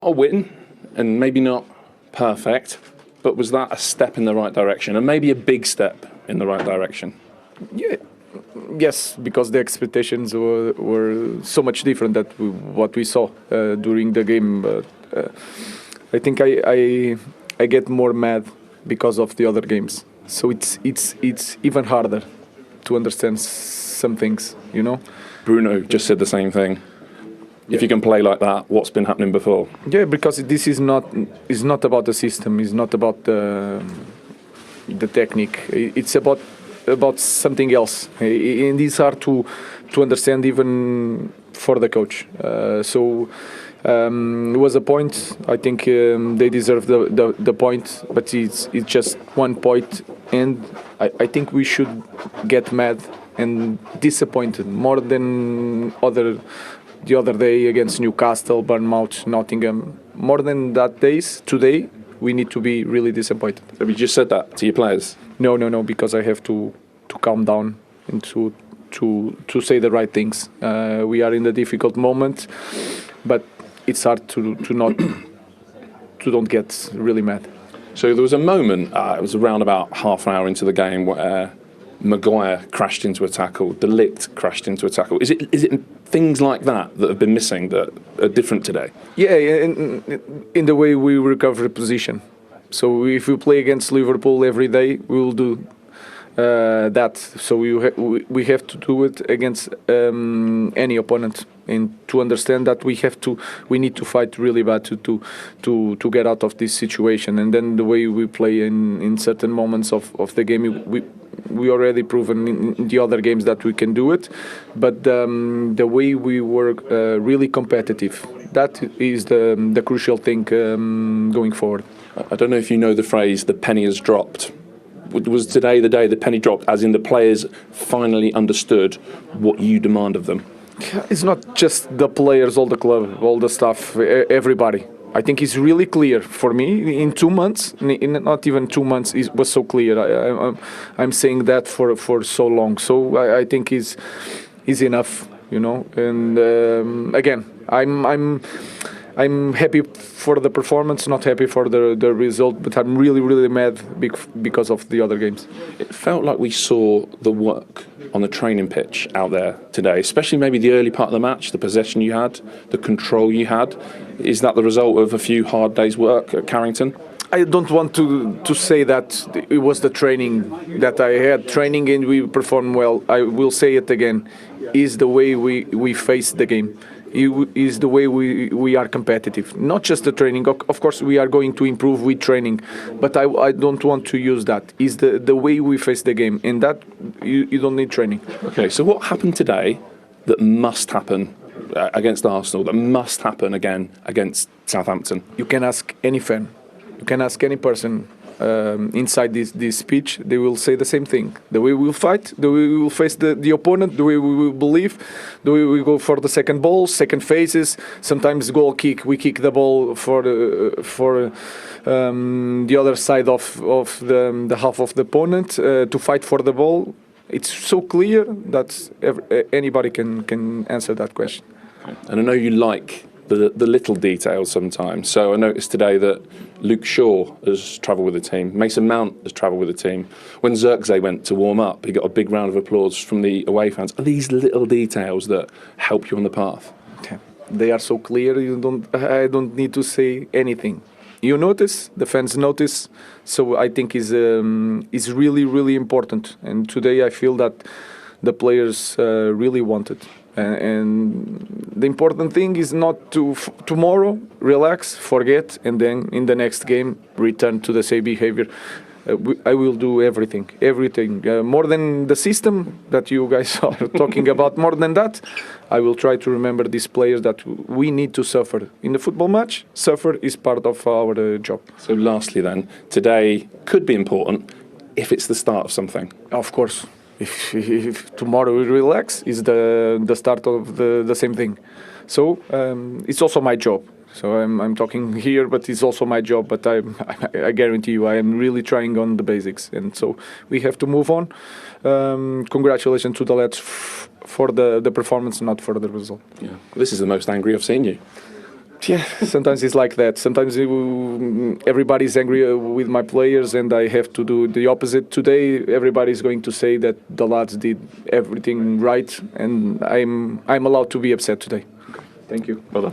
A win, and maybe not perfect, but was that a step in the right direction, and maybe a big step in the right direction? Yeah, yes, because the expectations were so much different than what we saw during the game. But I think I get more mad because of the other games. So it's even harder to understand some things, you know. Bruno just said the same thing. If you can play like that, what's been happening before? Yeah, because this is not about the system. It's not about the technique. It's about something else, and it's hard to understand even for the coach. So it was a point. I think they deserve the point, but it's just 1 point, and I think we should get mad and disappointed more than the other day against Newcastle, Bournemouth, Nottingham. More than that days, today, we need to be really disappointed. Have you just said that to your players? No, because I have to calm down and to say the right things. We are in a difficult moment, but it's hard to don't get really mad. So there was a moment, it was around about half an hour into the game, where Maguire crashed into a tackle, De Ligt crashed into a tackle. Is it things like that have been missing that are different today? Yeah, in the way we recover position. So if we play against Liverpool every day, we will do that. So we have to do it against any opponent, and to understand that we need to fight really bad to get out of this situation. And then the way we play in certain moments of the game, we already proven in the other games that we can do it, but the way we were really competitive, that is the crucial thing going forward. I don't know if you know the phrase, the penny has dropped. Was today the day the penny dropped, as in the players finally understood what you demand of them? It's not just the players, all the club, all the staff, everybody. I think it's really clear for me. In 2 months, not even 2 months, it was so clear. I'm saying that for so long. So I think is enough, you know. And again, I'm happy for the performance, not happy for the result, but I'm really mad because of the other games. It felt like we saw the work on the training pitch out there today, especially maybe the early part of the match, the possession you had, the control you had. Is that the result of a few hard days' work at Carrington? I don't want to say that it was the training that I had. Training and we performed well. I will say it again. Is the way we face the game. Is the way we are competitive. Not just the training. Of course, we are going to improve with training, but I don't want to use that. Is the way we face the game, and that you don't need training. Okay, so what happened today that must happen against Arsenal, that must happen again against Southampton? You can ask any fan. You can ask any person inside this speech. They will say the same thing. The way we will fight, the way we will face the opponent, the way we will believe, the way we go for the second ball, second phases. Sometimes goal kick, we kick the ball for the other side of the half of the opponent to fight for the ball. It's so clear that anybody can answer that question. And I know you like the little details sometimes. So I noticed today that Luke Shaw has travelled with the team. Mason Mount has travelled with the team. When Zirkzee went to warm up, he got a big round of applause from the away fans. Are these little details that help you on the path? Yeah. They are so clear. I don't need to say anything. You notice, the fans notice. So I think is really important. And today I feel that the players really want it. And the important thing is not to tomorrow relax, forget, and then in the next game return to the same behavior. I will do everything, more than the system that you guys are talking about. More than that, I will try to remember these players that we need to suffer in the football match. Suffer is part of our job. So lastly then, today could be important if it's the start of something. Of course. If tomorrow we relax, is the start of the same thing. So it's also my job. So I'm talking here, but it's also my job. But I guarantee you, I am really trying on the basics, and so we have to move on. Congratulations to the lads for the performance, not for the result. Yeah. This is the most angry I've seen you. Yeah, sometimes it's like that. Sometimes everybody's angry with my players, and I have to do the opposite. Today, everybody's going to say that the lads did everything right, and I'm allowed to be upset today. Thank you. Well done.